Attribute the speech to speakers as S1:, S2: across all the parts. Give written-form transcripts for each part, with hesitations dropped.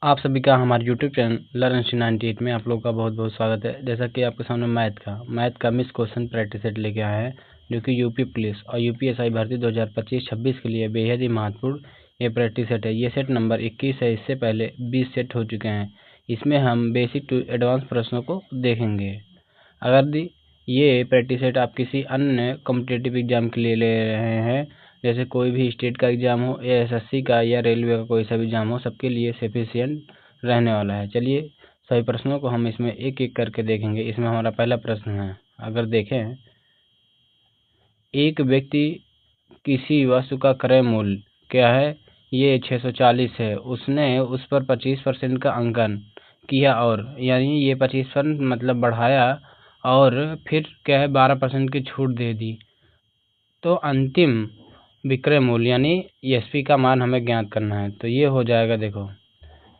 S1: आप सभी का हमारे यूट्यूब चैनल लर्न 98 में आप लोगों का बहुत बहुत स्वागत है। जैसा कि आपके सामने मैथ का मिस क्वेश्चन प्रैक्टिस सेट लेके आया है, जो कि यूपी पुलिस और यूपीएसआई भर्ती 2025-26 के लिए बेहद ही महत्वपूर्ण ये प्रैक्टिस सेट है। ये सेट नंबर 21 है। इससे पहले 20 सेट हो चुके हैं। इसमें हम बेसिक टू एडवांस प्रश्नों को देखेंगे। अगर ये प्रैक्टिस सेट आप किसी अन्य कॉम्पिटिटिव एग्जाम के लिए ले रहे हैं, जैसे कोई भी स्टेट का एग्जाम हो या एसएससी का या रेलवे का कोई सा भी एग्जाम हो, सबके लिए सफिशिएंट रहने वाला है। चलिए सभी प्रश्नों को हम इसमें एक एक करके देखेंगे। इसमें हमारा पहला प्रश्न है, अगर देखें, एक व्यक्ति किसी वस्तु का क्रय मूल्य क्या है, ये 640 है। उसने उस पर 25% का अंकन किया, और यानी ये 25% मतलब बढ़ाया, और फिर क्या है 12% की छूट दे दी। तो अंतिम विक्रय मूल्य यानी एसपी का मान हमें ज्ञात करना है। तो ये हो जाएगा, देखो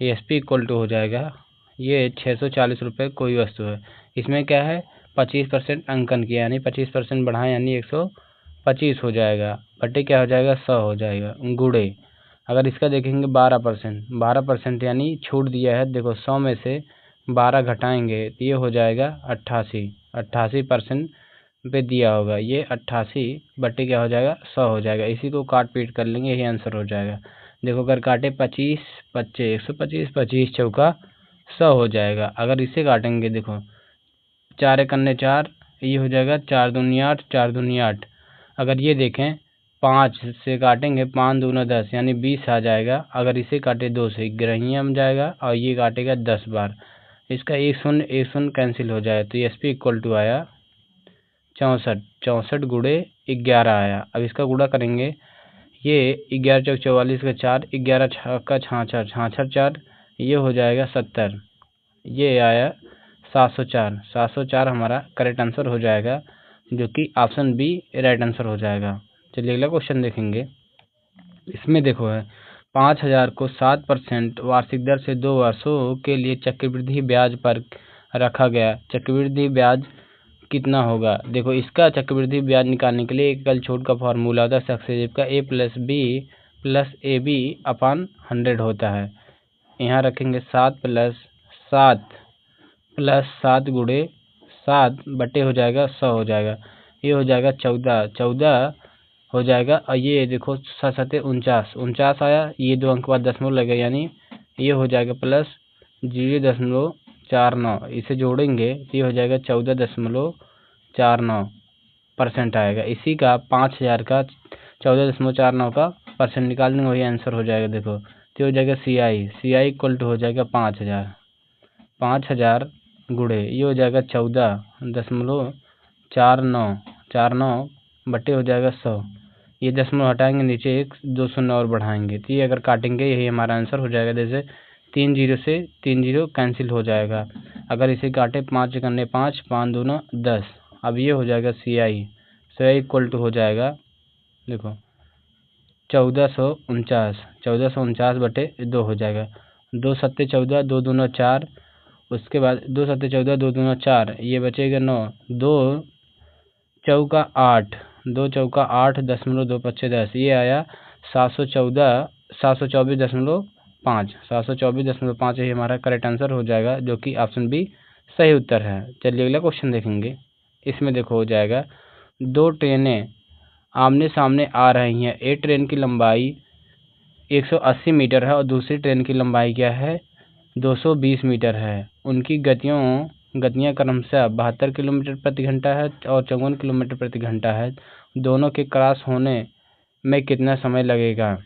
S1: एसपी इक्वल टू हो जाएगा, ये 640 रुपये कोई वस्तु है। इसमें क्या है 25% अंकन किया, यानी 25% बढ़ाए, यानी 125 हो जाएगा। बटे क्या हो जाएगा 100 हो जाएगा। गुड़े अगर इसका देखेंगे 12% यानी छूट दिया है। देखो 100 में से 12 घटाएंगे तो ये हो जाएगा 88% पे दिया होगा। ये 88 बटे क्या हो जाएगा 100 हो जाएगा। इसी को काट पीट कर लेंगे, यही आंसर हो जाएगा। देखो अगर काटे 25 बच्चे 125, 25 चौका 100 हो जाएगा। अगर इसे काटेंगे, देखो 4 एकन्ने 4, ये हो जाएगा 4 दूनी 8, 4 दूनी 8। अगर ये देखें 5 से काटेंगे, 5 दूना 10 यानी 20 आ जाएगा। अगर इसे काटे 2 से 11 में जाएगा, और ये काटेगा 10 बार। इसका एक शून्य कैंसिल हो जाए, तो एस पी इक्वल टू आया 64 गुड़े 11 आया। अब इसका गुड़ा करेंगे, ये 11 चौक 44 का 4, 11 का 66, 4, ये हो जाएगा 70, ये आया 704 हमारा करेक्ट आंसर हो जाएगा, जो कि ऑप्शन बी राइट आंसर हो जाएगा। चलिए अगला क्वेश्चन देखेंगे। इसमें देखो है 5000 को 7% वार्षिक दर से 2 वर्षों के लिए चक्रवृद्धि ब्याज पर रखा गया। चक्रवृद्धि ब्याज कितना होगा? देखो इसका चक्रवृद्धि ब्याज निकालने के लिए एकल छूट का फॉर्मूला होता है सक्सेसिव का, a plus B plus A B upon 100 होता है। यहाँ रखेंगे 7 गुड़े 7 बटे हो जाएगा 100 हो जाएगा। ये हो जाएगा 14 हो जाएगा। और ये देखो 7 49 आया, ये 2 अंक बाद दशमलव लगेगा, यानी ये हो जाएगा प्लस 0.49। इसे जोड़ेंगे तो ये हो जाएगा 14.49% आएगा। इसी का 5000 का 14.49 का परसेंट निकाल देंगे, वही आंसर हो जाएगा। देखो तो हो जाएगा सी आई इक्वल टू हो जाएगा 5000 गुड़े, ये हो जाएगा 14.49 बटे हो जाएगा 100। ये दशमलव हटाएंगे, नीचे एक 2 शून्य और बढ़ाएंगे, तो ये अगर काटेंगे यही हमारा आंसर हो जाएगा। जैसे 3 जीरो से 3 जीरो कैंसिल हो जाएगा। अगर इसे काटे 5 एकन्ने 5, 5 दूना 10। अब ये हो जाएगा सी आई इक्वल टू हो जाएगा, देखो 1449 बटे 2 हो जाएगा। 2 सत्ते 14, 2 दूना 4, उसके बाद 2 सत्ते 14, 2 दूना 4, ये बचेगा 9, 2 चौका 8, 2 चौका 8 दशमलव 2 पच्चे 10, ये आया 724.5 यही हमारा करेक्ट आंसर हो जाएगा, जो कि ऑप्शन बी सही उत्तर है। चलिए अगला क्वेश्चन देखेंगे। इसमें देखो हो जाएगा 2 ट्रेनें आमने सामने आ रही हैं। एक ट्रेन की लंबाई 180 मीटर है और दूसरी ट्रेन की लंबाई क्या है 220 मीटर है। उनकी गतियाँ क्रमशः 72 किलोमीटर प्रति घंटा है और 54 किलोमीटर प्रति घंटा है। दोनों के क्रॉस होने में कितना समय लगेगा?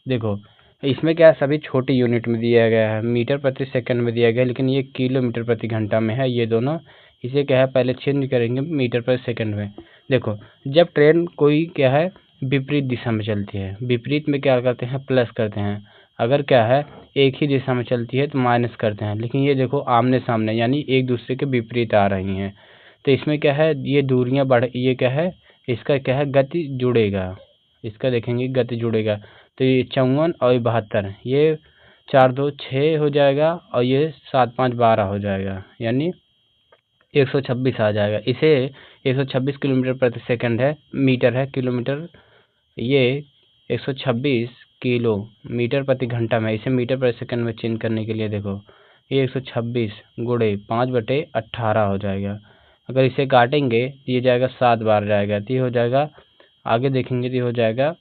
S1: देखो इसमें क्या है, सभी छोटी यूनिट में दिया गया है, मीटर प्रति सेकंड में दिया गया है, लेकिन ये किलोमीटर प्रति घंटा में है ये दोनों। इसे क्या है पहले चेंज करेंगे मीटर प्रति सेकंड में। देखो जब ट्रेन कोई क्या है विपरीत दिशा में चलती है, विपरीत में क्या करते हैं प्लस करते हैं। अगर क्या है एक ही दिशा में चलती है तो माइनस करते हैं। लेकिन ये देखो आमने सामने यानी एक दूसरे के विपरीत आ रही हैं, तो इसमें क्या है ये दूरियां बढ़, ये क्या है इसका क्या है गति जुड़ेगा। इसका देखेंगे गति जुड़ेगा, तो ये 54 और 72, ये 4 2 6 हो जाएगा, और ये 7 5 12 हो जाएगा, यानी 126 आ जाएगा। इसे 126 किलोमीटर प्रति सेकंड है, मीटर है किलोमीटर, ये 126 किलोमीटर प्रति घंटा में, इसे मीटर प्रति सेकंड में चेंज करने के लिए देखो ये 126 गुणे 5/18 हो जाएगा। अगर इसे काटेंगे तो ये जाएगा 7 बार जाएगा, तो ये हो जाएगा, आगे देखेंगे तो ये हो जाएगा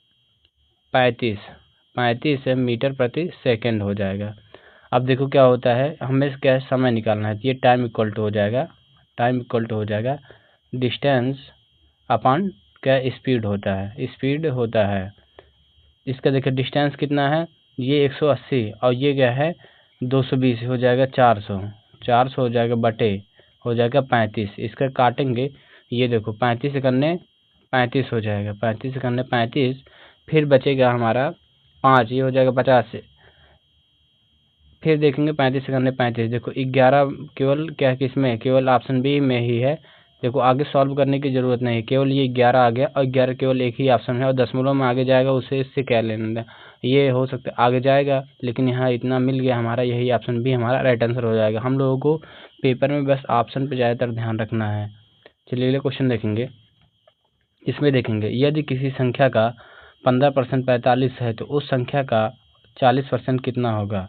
S1: 35 मीटर प्रति सेकंड हो जाएगा। अब देखो क्या होता है, हमें क्या है समय निकालना है, तो ये टाइम इक्वल टू हो जाएगा डिस्टेंस अपॉन क्या स्पीड होता है। इसका देखिए डिस्टेंस कितना है, ये 180 और ये क्या है 220 हो जाएगा 400 हो जाएगा बटे हो जाएगा 35। इसका काटेंगे, ये देखो 35 से करने 35 हो जाएगा, 35 से करने 35, फिर बचेगा हमारा 5, ये हो जाएगा 50 से, फिर देखेंगे 35 से करने 35, देखो 11 केवल क्या किसमें, केवल ऑप्शन बी में ही है। देखो आगे सॉल्व करने की ज़रूरत नहीं है, केवल ये 11 आ गया और 11 केवल एक ही ऑप्शन है और दशमलव में आगे जाएगा उसे इससे क्या लेना, ये हो सकता है आगे जाएगा, लेकिन यहाँ इतना मिल गया हमारा, यही ऑप्शन भी हमारा राइट आंसर हो जाएगा। हम लोगों को पेपर में बस ऑप्शन पर ज़्यादातर ध्यान रखना है। चलिए अगले क्वेश्चन देखेंगे। इसमें देखेंगे यदि किसी संख्या का 15% 45 है तो उस संख्या का 40% कितना होगा।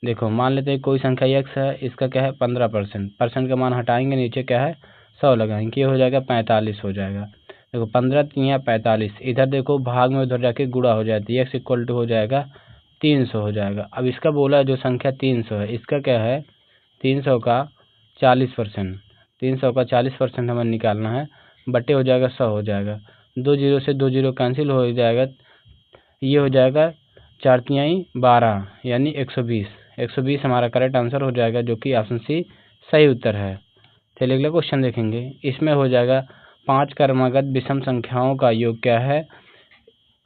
S1: देखो मान लेते हैं कोई संख्या x है, इसका क्या है 15%, परसेंट का मान हटाएंगे, नीचे क्या है 100 लगाएंगे, ये हो जाएगा 45 हो जाएगा। देखो 15 तिया 45, इधर देखो भाग में उधर जाके गुणा हो जाती है, x इक्वल टू हो जाएगा 300 हो जाएगा। अब इसका बोला जो संख्या 300 है, इसका क्या है 300 का 40%, 300 का 40% हमें निकालना है, बटे हो जाएगा 100 हो जाएगा, 2 जीरो से 2 जीरो कैंसिल हो जाएगा, ये हो जाएगा 4 तिहाई 12 यानी 120 हमारा करेक्ट आंसर हो जाएगा, जो कि ऑप्शन सी सही उत्तर है। चलिए अगला क्वेश्चन देखेंगे। इसमें हो जाएगा 5 क्रमागत विषम संख्याओं का योग क्या है,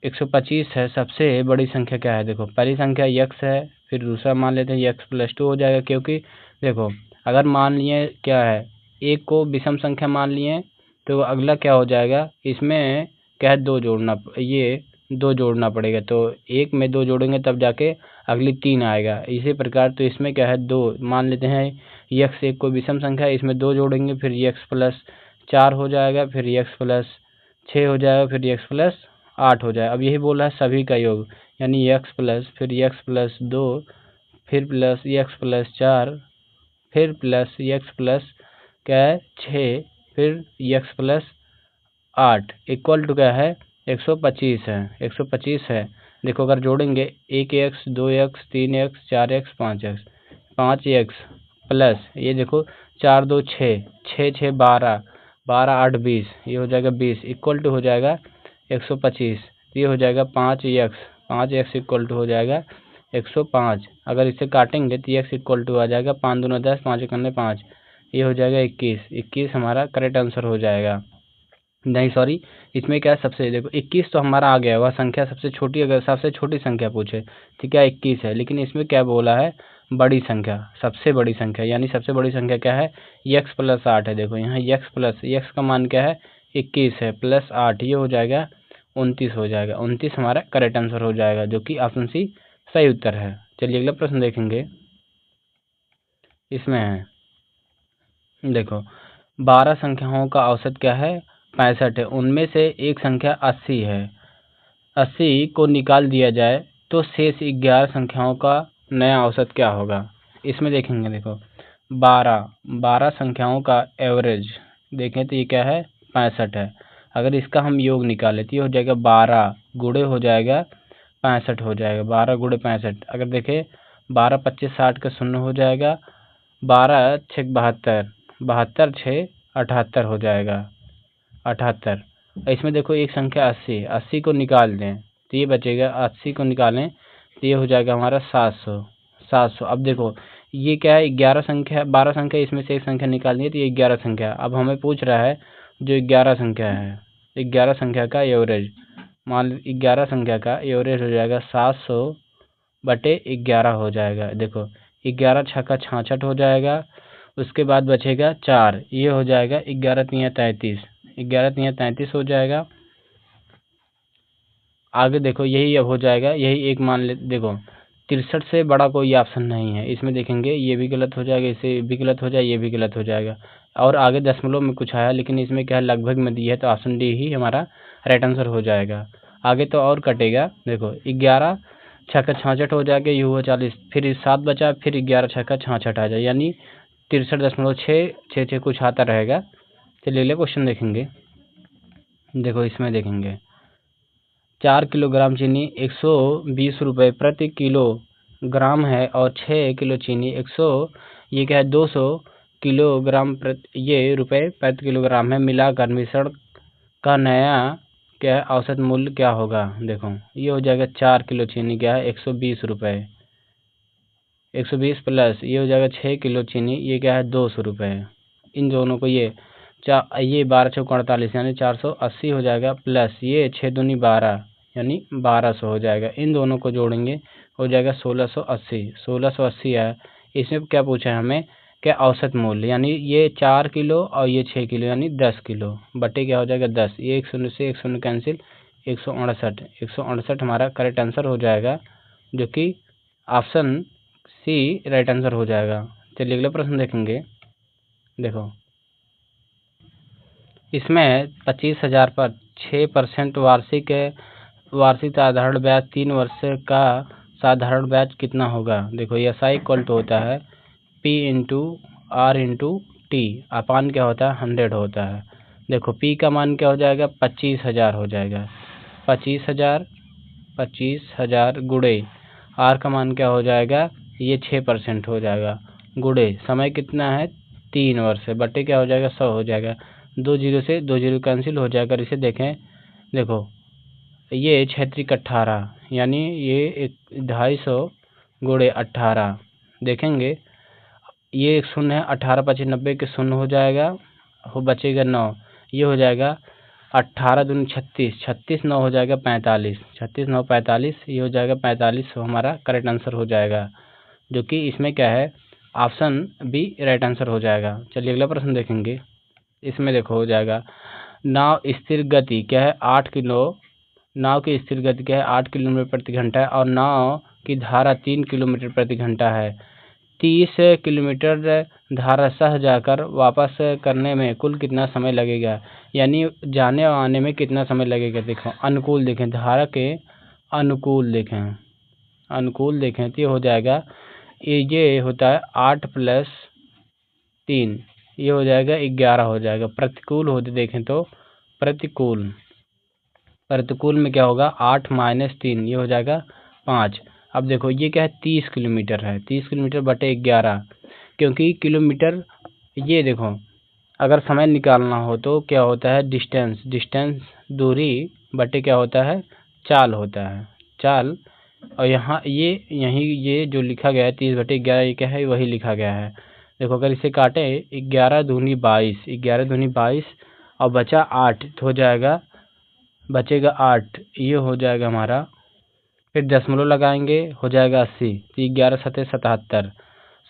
S1: 125 है, सबसे बड़ी संख्या क्या है। देखो पहली संख्या x है, फिर दूसरा मान लेते हैं x+2 हो जाएगा, क्योंकि देखो अगर मान लिए क्या है एक को विषम संख्या मान लिए तो अगला क्या हो जाएगा, इसमें क्या है 2 जोड़ना पड़ेगा, तो एक में 2 जोड़ेंगे तब जाके अगली 3 आएगा, इसी प्रकार तो इसमें क्या है 2 मान लेते हैं, x एक को विषम संख्या है, इसमें 2 जोड़ेंगे फिर x+4 हो जाएगा, फिर x+6 हो जाएगा, फिर x+8 हो जाएगा। अब यही बोल रहा है सभी का योग, यानी x+ फिर x+2 फिर प्लस x+4 फिर प्लस x+ क्या है 6 फिर x+8 इक्वल टू क्या है 125 है। देखो अगर जोड़ेंगे 1x 2x 3x 4x 5x plus ये देखो 4 2 6 6 6 12 12 8 20, ये हो जाएगा 20 इक्वल टू हो जाएगा 125, ये हो जाएगा 5x इक्वल टू हो जाएगा 105। अगर इसे काटेंगे तो x इक्वल टू आ जाएगा 5 दूना 10 5 एकन्ने 5, ये हो जाएगा 21 हमारा करेक्ट आंसर हो जाएगा। नहीं सॉरी, इसमें क्या है सबसे देखो 21 तो हमारा आ गया, वह संख्या सबसे छोटी, अगर सबसे छोटी संख्या पूछे तो क्या 21 है, लेकिन इसमें क्या बोला है बड़ी संख्या, सबसे बड़ी संख्या, यानी सबसे बड़ी संख्या क्या है x+8 है। देखो यहाँ x का मान क्या है 21 है, प्लस 8 ये हो जाएगा 29 हो जाएगा, 29 हमारा करेक्ट आंसर हो जाएगा, जो कि ऑप्शन सी सही उत्तर है। चलिए अगला प्रश्न देखेंगे। इसमें है देखो 12 संख्याओं का औसत क्या है 65 है, उनमें से एक संख्या 80 है, 80 को निकाल दिया जाए तो शेष 11 संख्याओं का नया औसत क्या होगा। इसमें देखेंगे देखो 12 संख्याओं का एवरेज देखें तो ये क्या है 65 है, अगर इसका हम योग निकालें तो ये हो जाएगा 12 गुणे हो जाएगा 65 हो जाएगा, 12 गुणे 65, अगर देखें 12 25 60 का 0 हो जाएगा, 12 6 72 72 6 78 हो जाएगा 78। इसमें देखो एक संख्या 80 को निकाल दें तो ये बचेगा, 80 को निकालें तो ये हो जाएगा हमारा 700। अब देखो ये क्या है 12 संख्या, इसमें से एक संख्या निकालनी है तो ये 11 संख्या। अब हमें पूछ रहा है जो 11 संख्या है, 11 संख्या का एवरेज, मान 11 संख्या का एवरेज हो जाएगा 700 बटे 11 हो जाएगा। देखो 11 छक्का 66 हो जाएगा, उसके बाद बचेगा 4, ये हो जाएगा 11 तिया 33 हो जाएगा। आगे देखो यही अब हो जाएगा, यही एक मान ले, देखो 63 से बड़ा कोई ऑप्शन नहीं है, इसमें देखेंगे ये भी गलत हो जाएगा, इसे भी गलत हो जाए, ये भी गलत हो जाएगा, और आगे दशमलव में कुछ आया लेकिन इसमें क्या है लगभग में दी है, तो ऑप्शन डी ही हमारा राइट आंसर हो जाएगा। आगे तो और कटेगा, देखो 11 छक्का 66 हो जाएगा, ये हुआ 40, फिर 7 बचा, फिर 11 छक्का 66 आ जाए, यानी 63.6 कुछ आता रहेगा। चलिए अगले क्वेश्चन देखेंगे। देखो इसमें देखेंगे 4 किलोग्राम चीनी 120 रुपये प्रति किलोग्राम है और 6 किलो चीनी 200 किलोग्राम ये रुपये प्रति किलोग्राम है। मिलाकर मिश्रण का नया क्या औसत मूल्य क्या होगा? देखो ये हो जाएगा 4 किलो चीनी क्या है 120 रुपये, 120 प्लस ये हो जाएगा 6 किलो चीनी, ये क्या है 200 रुपये। इन दोनों को ये 12 चौक 48 यानी 480 हो जाएगा, प्लस ये 6 दूनी 12 यानी 1200 हो जाएगा। इन दोनों को जोड़ेंगे हो जाएगा 1680 है। इसमें क्या पूछा है हमें? क्या औसत मूल्य, यानी ये 4 किलो और ये 6 किलो यानी 10 किलो बटे क्या हो जाएगा 10। ये 1 शून्य से 1 शून्य कैंसिल, 168 हमारा करेक्ट आंसर हो जाएगा, जो कि ऑप्शन सी राइट आंसर हो जाएगा। चलिए अगला प्रश्न देखेंगे। देखो इसमें 25,000 पर 6% वार्षिक साधारण ब्याज 3 वर्ष का साधारण ब्याज कितना होगा? देखो ये SI इक्वल टू होता है P into R into T, upon क्या होता है 100 होता है। देखो P का मान क्या हो जाएगा 25,000 हो जाएगा, 25,000 गुणे R का मान क्या हो जाएगा ये 6% हो जाएगा, गुणे समय कितना है 3 वर्ष बटे क्या हो जाएगा 100 हो जाएगा। 2 जीरो से 2 जीरो कैंसिल हो जाएगा। इसे देखें, देखो ये 6×18 यानी ये 250 गुणे 18 देखेंगे, ये एक शून्य है, 18 25 90 के शून्य हो जाएगा, हो बचेगा 9, ये हो जाएगा 18 दूनी 36, 36 9 हो जाएगा 45, 36 9 45, ये हो जाएगा 45 हमारा करेक्ट आंसर हो जाएगा, जो कि इसमें क्या है ऑप्शन बी राइट आंसर हो जाएगा। चलिए अगला प्रश्न देखेंगे। इसमें देखो हो जाएगा नाव स्थिर गति क्या है 8 किलो, नाव की स्थिर गति क्या है 8 किलोमीटर प्रति घंटा है और नाव की धारा 3 किलोमीटर प्रति घंटा है। 30 किलोमीटर धारा सह जाकर वापस करने में कुल कितना समय लगेगा, यानी जाने और आने में कितना समय लगेगा? देखो अनुकूल देखें, धारा के अनुकूल देखें तो ये हो जाएगा, ये होता है 8 + 3, ये हो जाएगा 11 हो जाएगा। प्रतिकूल होते देखें तो प्रतिकूल में क्या होगा 8 - 3, ये हो जाएगा 5। अब देखो ये क्या है 30 किलोमीटर है, 30 किलोमीटर बटे 11, क्योंकि किलोमीटर ये देखो अगर समय निकालना हो तो क्या होता है डिस्टेंस दूरी बटे क्या होता है चाल होता है, चाल। और यहाँ यहीं ये जो लिखा गया है 30/11 ये क्या है वही लिखा गया है। देखो अगर इसे काटे 11 दूनी 22 और बचा 8 तो हो जाएगा, बचेगा 8, ये हो जाएगा हमारा, फिर दशमलव लगाएंगे हो जाएगा 80, तो 11 7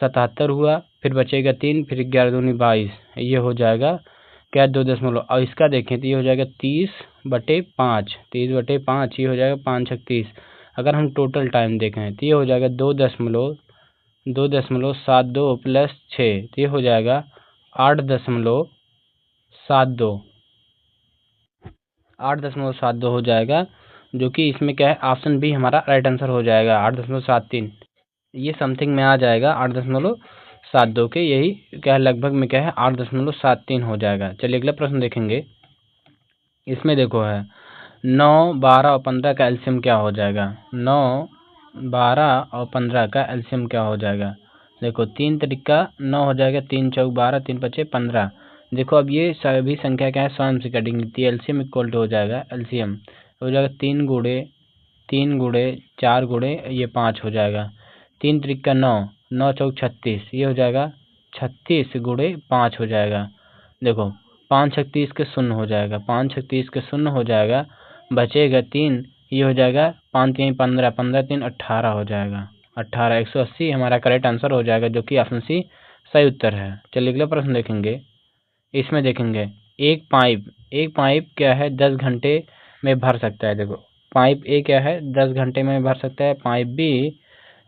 S1: 77 हुआ, फिर बचेगा 3, फिर 11 दूनी 22, ये हो जाएगा क्या 2 दशमलव। और इसका देखें तो ये हो जाएगा 30/5, 30/5 ये हो जाएगा 5 × 30। अगर हम टोटल टाइम देखें तो ये हो जाएगा 2.72 + 6, तो ये हो जाएगा 8.72 हो जाएगा, जो कि इसमें क्या है ऑप्शन बी हमारा राइट आंसर हो जाएगा 8.73, ये समथिंग में आ जाएगा 8.72 के, यही क्या है लगभग में क्या है 8.73 हो जाएगा। चलिए अगला प्रश्न देखेंगे। इसमें देखो है 9 12 और 15 का एलसीएम क्या हो जाएगा, 9 12 और 15 का एलसीएम क्या हो जाएगा? देखो 3 तरीका 9 हो जाएगा, 3 चौक 12, 3 पचे 15। देखो अब ये सभी संख्या क्या है स्वयं से कटेंगी, तो एलसीएम इक्वल टू हो जाएगा, एलसीएम हो जाएगा 3 गुणे 4 गुणे ये 5 हो जाएगा, 3 तरीका 9, 9 चौक 36, ये हो जाएगा 36 गुणे 5 हो जाएगा। देखो 5 × 30 के शून्य हो जाएगा, 5 × 30 के शून्य हो जाएगा, बचेगा 3, ये हो जाएगा 5 × 3 15, 15 × 3 18 हो जाएगा, 18 180 हमारा करेक्ट आंसर हो जाएगा, जो कि ऑप्शन सी सही उत्तर है। चलिए अगला प्रश्न देखेंगे। इसमें देखेंगे एक पाइप क्या है 10 घंटे में भर सकता है। देखो पाइप ए क्या है 10 घंटे में भर सकता है, पाइप बी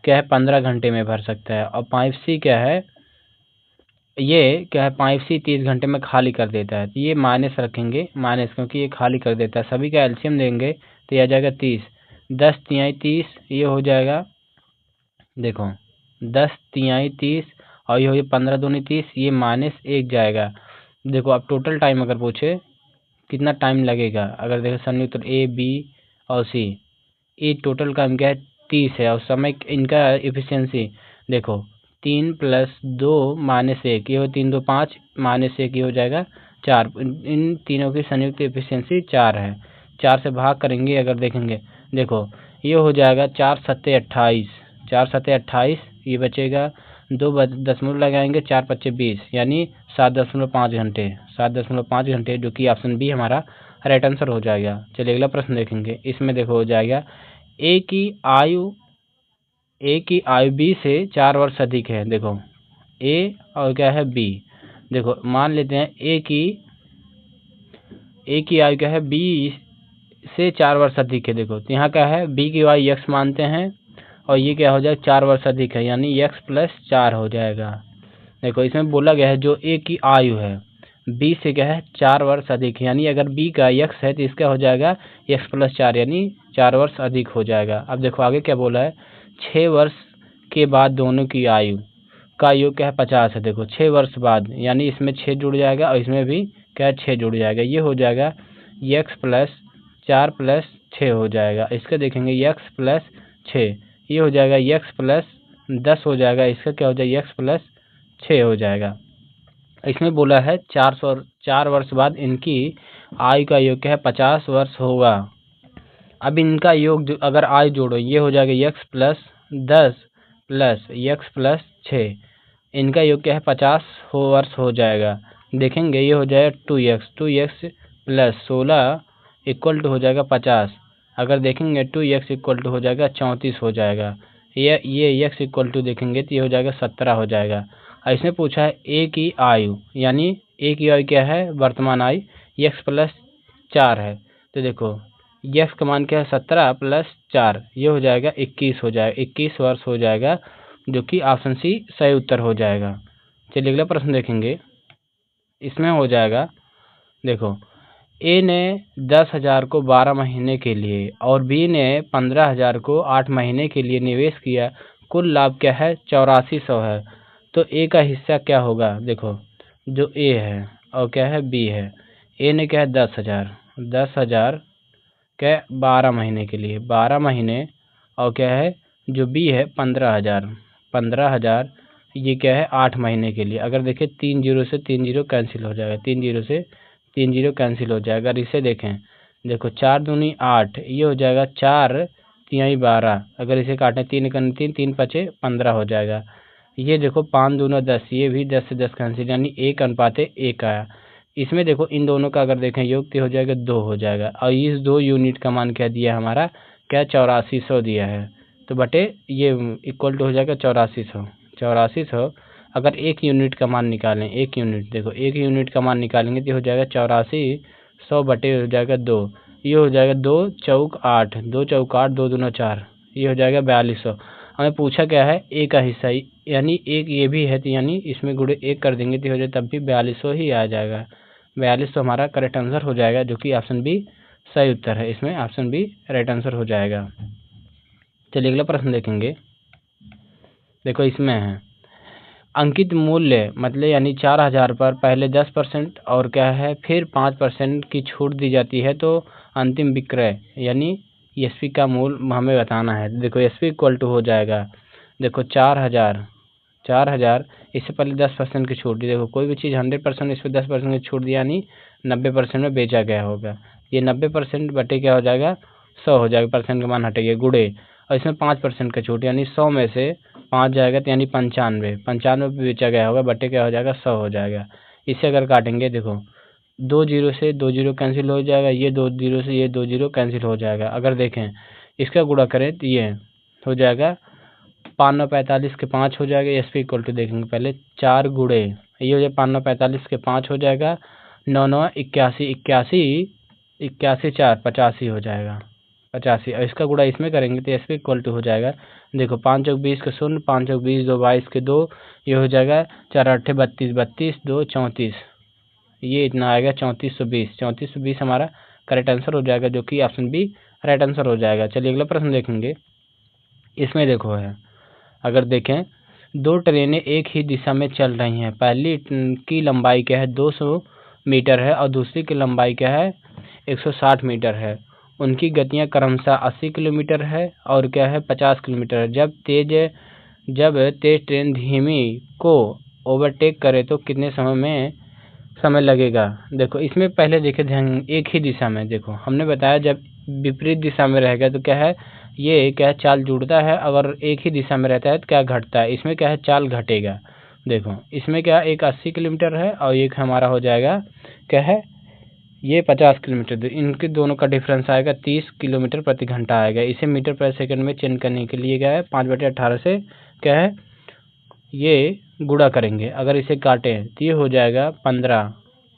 S1: क्या है 15 घंटे में भर सकता है, और पाइप सी क्या है ये क्या है पाइप सी 30 घंटे में खाली कर देता है। तो ये माइनस रखेंगे, माइनस क्योंकि ये खाली कर देता है। सभी का एलसीएम देंगे तो यह आ जाएगा 30, 10 तिहाई 30 ये हो जाएगा, देखो 10 तिहाई 30 और ये हो जाए 15 दूनी 30, ये -1 जाएगा। देखो अब टोटल टाइम अगर पूछे कितना टाइम लगेगा, अगर देखो संयुक्त ए बी और सी, ये टोटल काम क्या है 30 है, और समय इनका एफिशिएंसी देखो 3 + 2 - 1 ये हो 3 2 5 -1 ये हो जाएगा 4। इन तीनों की संयुक्त एफिशिएंसी 4 है। 4 से भाग करेंगे अगर देखेंगे, देखो ये हो जाएगा 4 सत्ते 28, 4 सत्ते 28 ये बचेगा, 2 दशमलव लगाएंगे, 4 पच्चे 20 यानी 7.5 घंटे, 7.5 घंटे, जो कि ऑप्शन बी हमारा राइट आंसर हो जाएगा। चलिए अगला प्रश्न देखेंगे। इसमें देखो हो जाएगा ए की आयु बी से 4 वर्ष अधिक है। देखो ए और क्या है बी, देखो मान लेते हैं ए की आयु क्या है बी से 4 वर्ष अधिक है। देखो तो यहाँ क्या है बी की आयु x मानते हैं और ये क्या हो जाएगा 4 वर्ष अधिक है, यानी x + 4 हो जाएगा। देखो इसमें बोला गया है जो ए की आयु है बी से क्या है 4 वर्ष अधिक, यानी अगर बी का x है तो इसका हो जाएगा x + 4 यानी 4 वर्ष अधिक हो जाएगा। अब देखो आगे क्या बोला है, 6 वर्ष के बाद दोनों की आयु का योग क्या है 50 है। देखो 6 वर्ष बाद यानी इसमें 6 जुड़ जाएगा और इसमें भी क्या है 6 जुड़ जाएगा, ये हो जाएगा x + 4 + 6 हो जाएगा। इसका देखेंगे x + 6 ये हो जाएगा x + 10 हो जाएगा, इसका क्या हो जाएगा x + 6 हो जाएगा। इसमें बोला है 4 वर्ष बाद इनकी आयु का योग क्या है 50 वर्ष होगा। अब इनका योग अगर आयु जोड़ो ये हो जाएगा x + 10 + x + 6, इनका योग क्या है 50 वर्ष हो जाएगा। देखेंगे ये हो जाएगा 2x + 16 इक्वल टू हो जाएगा 50। अगर देखेंगे 2x इक्वल टू हो जाएगा 34 हो जाएगा। ये x इक्वल टू देखेंगे तो ये हो जाएगा 17 हो जाएगा। इसमें पूछा है ए की आयु, यानी ए की आयु क्या है वर्तमान आयु x + 4 है। तो देखो x का मान क्या है 17 + 4 ये हो जाएगा 21 हो जाएगा, 21 वर्ष हो जाएगा, जो कि ऑप्शन सी सही उत्तर हो जाएगा। चलिए अगला प्रश्न देखेंगे। इसमें हो जाएगा देखो ए ने 10,000 को 12 महीने के लिए और बी ने 15,000 को 8 महीने के लिए निवेश किया, कुल लाभ क्या है 8400 है। तो ए का हिस्सा क्या होगा, देखो जो ए है और क्या है बी है, ए ने क्या है 10,000 क्या 12 महीने के लिए 12 महीने, और क्या है जो बी है 15,000 ये क्या है 8 महीने के लिए। अगर देखें 3 जीरो से 3 जीरो कैंसिल हो जाएगा, 3 जीरो से 3 जीरो कैंसिल हो जाएगा। अगर इसे देखें देखो 4 दूनी 8 ये हो जाएगा 4 तिहाई 12, अगर इसे काटें 3 कन 3 3 पचे 15 हो जाएगा। ये देखो 5 दूना 10 ये भी 10 से 10 कैंसिल यानी 1:1 आया। इसमें देखो इन दोनों का अगर देखें योग तो हो जाएगा 2 हो जाएगा, और इस 2 यूनिट का मान क्या दिया हमारा क्या 8400 दिया है। तो बटे ये इक्वल टू हो जाएगा 8400। अगर 1 यूनिट का मान निकालें, 1 यूनिट देखो 1 यूनिट का मान निकालेंगे तो हो जाएगा 8400 बटे हो जाएगा 2, ये हो जाएगा 2 चौक 8 2 चौक 8 2 दूना 4 ये हो जाएगा 4200। हमें पूछा क्या है ए का हिस्सा, यानी एक ये भी है तो यानी इसमें गुणे 1 कर देंगे तो हो जाए तब भी 4200 ही आ जाएगा। 4200 हमारा करेक्ट आंसर हो जाएगा, जो कि ऑप्शन बी सही उत्तर है। इसमें ऑप्शन बी राइट आंसर हो जाएगा। चलिए अगला प्रश्न देखेंगे। देखो इसमें है अंकित मूल्य मतलब यानी 4000 पर पहले 10% और क्या है फिर 5% की छूट दी जाती है, तो अंतिम विक्रय यानी एसपी का मूल्य हमें बताना है। देखो एसपी इक्वल टू हो जाएगा देखो 4000 इससे पहले 10% की छूट दी। देखो कोई भी चीज़ 100% इस पर 10% की छूट दी यानी 90% में बेचा गया होगा। ये 90% बटे क्या हो जाएगा 100 हो जाएगा, परसेंट का मान हटेगा गुड़े, और इसमें 5% का छूट यानी 100 में से 5 जाएगा तो यानी 95 पे बेचा गया होगा, बटे क्या हो जाएगा 100 हो जाएगा। इसे अगर काटेंगे देखो 2 जीरो से 2 जीरो कैंसिल हो जाएगा, ये 2 जीरो से ये 2 जीरो कैंसिल हो जाएगा। अगर देखें इसका गुणा करें तो ये हो जाएगा 5 9 45 के 5 हो जाएगा। एस पी इक्वल टू देखेंगे पहले 4 गुड़े ये हो जाएगा 5 9 45 के 5 हो जाएगा, 9 9 81 4 85 हो जाएगा 85, और इसका गुणा इसमें करेंगे तो एस पी इक्वल टू हो जाएगा देखो 5 चौक 20 के 0 5 चौक 20 2 22 के 2 ये हो जाएगा 4 8 32 32 2 34 ये इतना आएगा 3420 हमारा करेक्ट आंसर हो जाएगा, जो कि ऑप्शन बी राइट आंसर हो जाएगा। चलिए अगला प्रश्न देखेंगे। इसमें देखो है, अगर देखें 2 ट्रेनें एक ही दिशा में चल रही हैं। पहली की लंबाई क्या है 200 मीटर है और दूसरी की लंबाई क्या है 160 मीटर है। उनकी गतियां क्रमशः 80 किलोमीटर है और क्या है 50 किलोमीटर है। जब तेज ट्रेन धीमी को ओवरटेक करे तो कितने समय लगेगा। देखो इसमें पहले देखे ध्यान, एक ही दिशा में देखो हमने बताया जब विपरीत दिशा में रहेगा तो क्या है ये क्या है चाल जुड़ता है, अगर एक ही दिशा में रहता है तो क्या घटता है, इसमें क्या है चाल घटेगा। देखो इसमें क्या एक 80 किलोमीटर है और एक हमारा हो जाएगा क्या है ये 50 किलोमीटर। इनके दोनों का डिफरेंस आएगा 30 किलोमीटर प्रति घंटा आएगा। इसे मीटर प्रति सेकंड में चेंज करने के लिए क्या है 5/18 से क्या है ये गुणा करेंगे। अगर इसे काटें तो ये हो जाएगा 15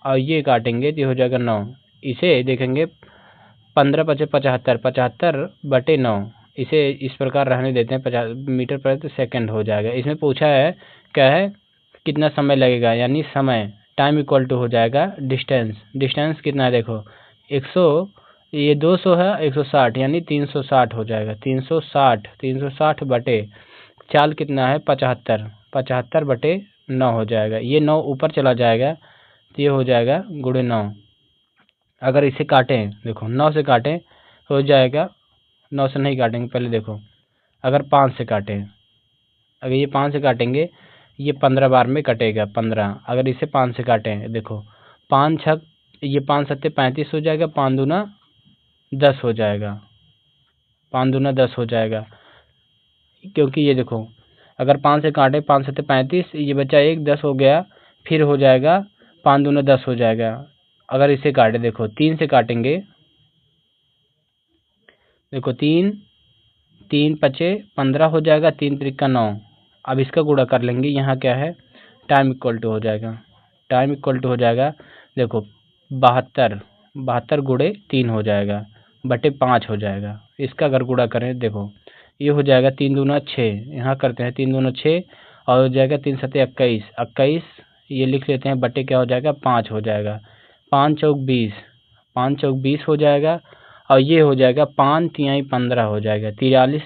S1: और ये काटेंगे तो ये हो जाएगा 9। इसे देखेंगे 15 × 75 75/9। इसे इस प्रकार रहने देते हैं 50 मीटर प्रति सेकंड हो जाएगा। इसमें पूछा है क्या है कितना समय लगेगा, यानी समय टाइम इक्वल टू हो जाएगा डिस्टेंस कितना है देखो 100 ये 200 है 160 यानी 360 हो जाएगा। 360 बटे चाल कितना है 75/9 हो जाएगा। ये 9 ऊपर चला जाएगा तो ये हो जाएगा गुणे 9। अगर इसे काटें देखो 9 से काटें हो जाएगा, 9 से नहीं काटेंगे पहले देखो, अगर 5 से काटें, अगर ये 5 से काटेंगे ये 15 बार में कटेगा 15। अगर इसे 5 से काटें देखो 5 6 ये 5 7 35 हो जाएगा, 5 दूना 10 हो जाएगा, 5 दूना 10 हो जाएगा। क्योंकि ये देखो अगर 5 से काटें 5 7 35 ये बचा 1 10 हो गया, फिर हो जाएगा 5 दूना 10 हो जाएगा। अगर इसे काटे देखो 3 से काटेंगे देखो 3 3 पचे 15 हो जाएगा, 3 त्रिका 9। अब इसका गुणा कर लेंगे, यहाँ क्या है टाइम इक्वल टू हो जाएगा देखो 72 गुणे 3 हो जाएगा बटे 5 हो जाएगा। इसका अगर गुणा करें देखो ये हो जाएगा 3 दूना 6, यहाँ करते हैं 3 दूना 6 और हो जाएगा 3 7 21 ये लिख लेते हैं बटे क्या हो जाएगा 5 हो जाएगा। 5 चौक 20 हो जाएगा और ये हो जाएगा 5 तिहाई 15 हो जाएगा 43।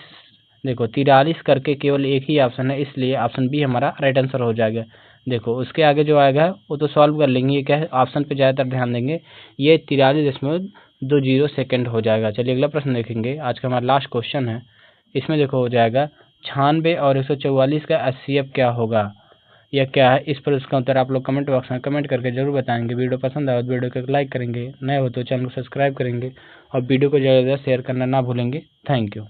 S1: देखो 43 करके केवल एक ही ऑप्शन है, इसलिए ऑप्शन बी हमारा राइट आंसर हो जाएगा। देखो उसके आगे जो आएगा वो तो सॉल्व कर लेंगे, ये क्या है ऑप्शन पे ज़्यादातर ध्यान देंगे, ये 43.20 सेकेंड हो जाएगा। चलिए अगला प्रश्न देखेंगे, आज का हमारा लास्ट क्वेश्चन है। इसमें देखो हो जाएगा 96 और 144 का HCF क्या होगा या क्या है, इस पर उसका उत्तर आप लोग कमेंट बॉक्स में कमेंट करके जरूर बताएंगे। वीडियो पसंद आए तो वीडियो को लाइक करेंगे, नए हो तो चैनल को सब्सक्राइब करेंगे और वीडियो को ज़्यादा से ज़्यादा शेयर करना ना भूलेंगे। Thank you.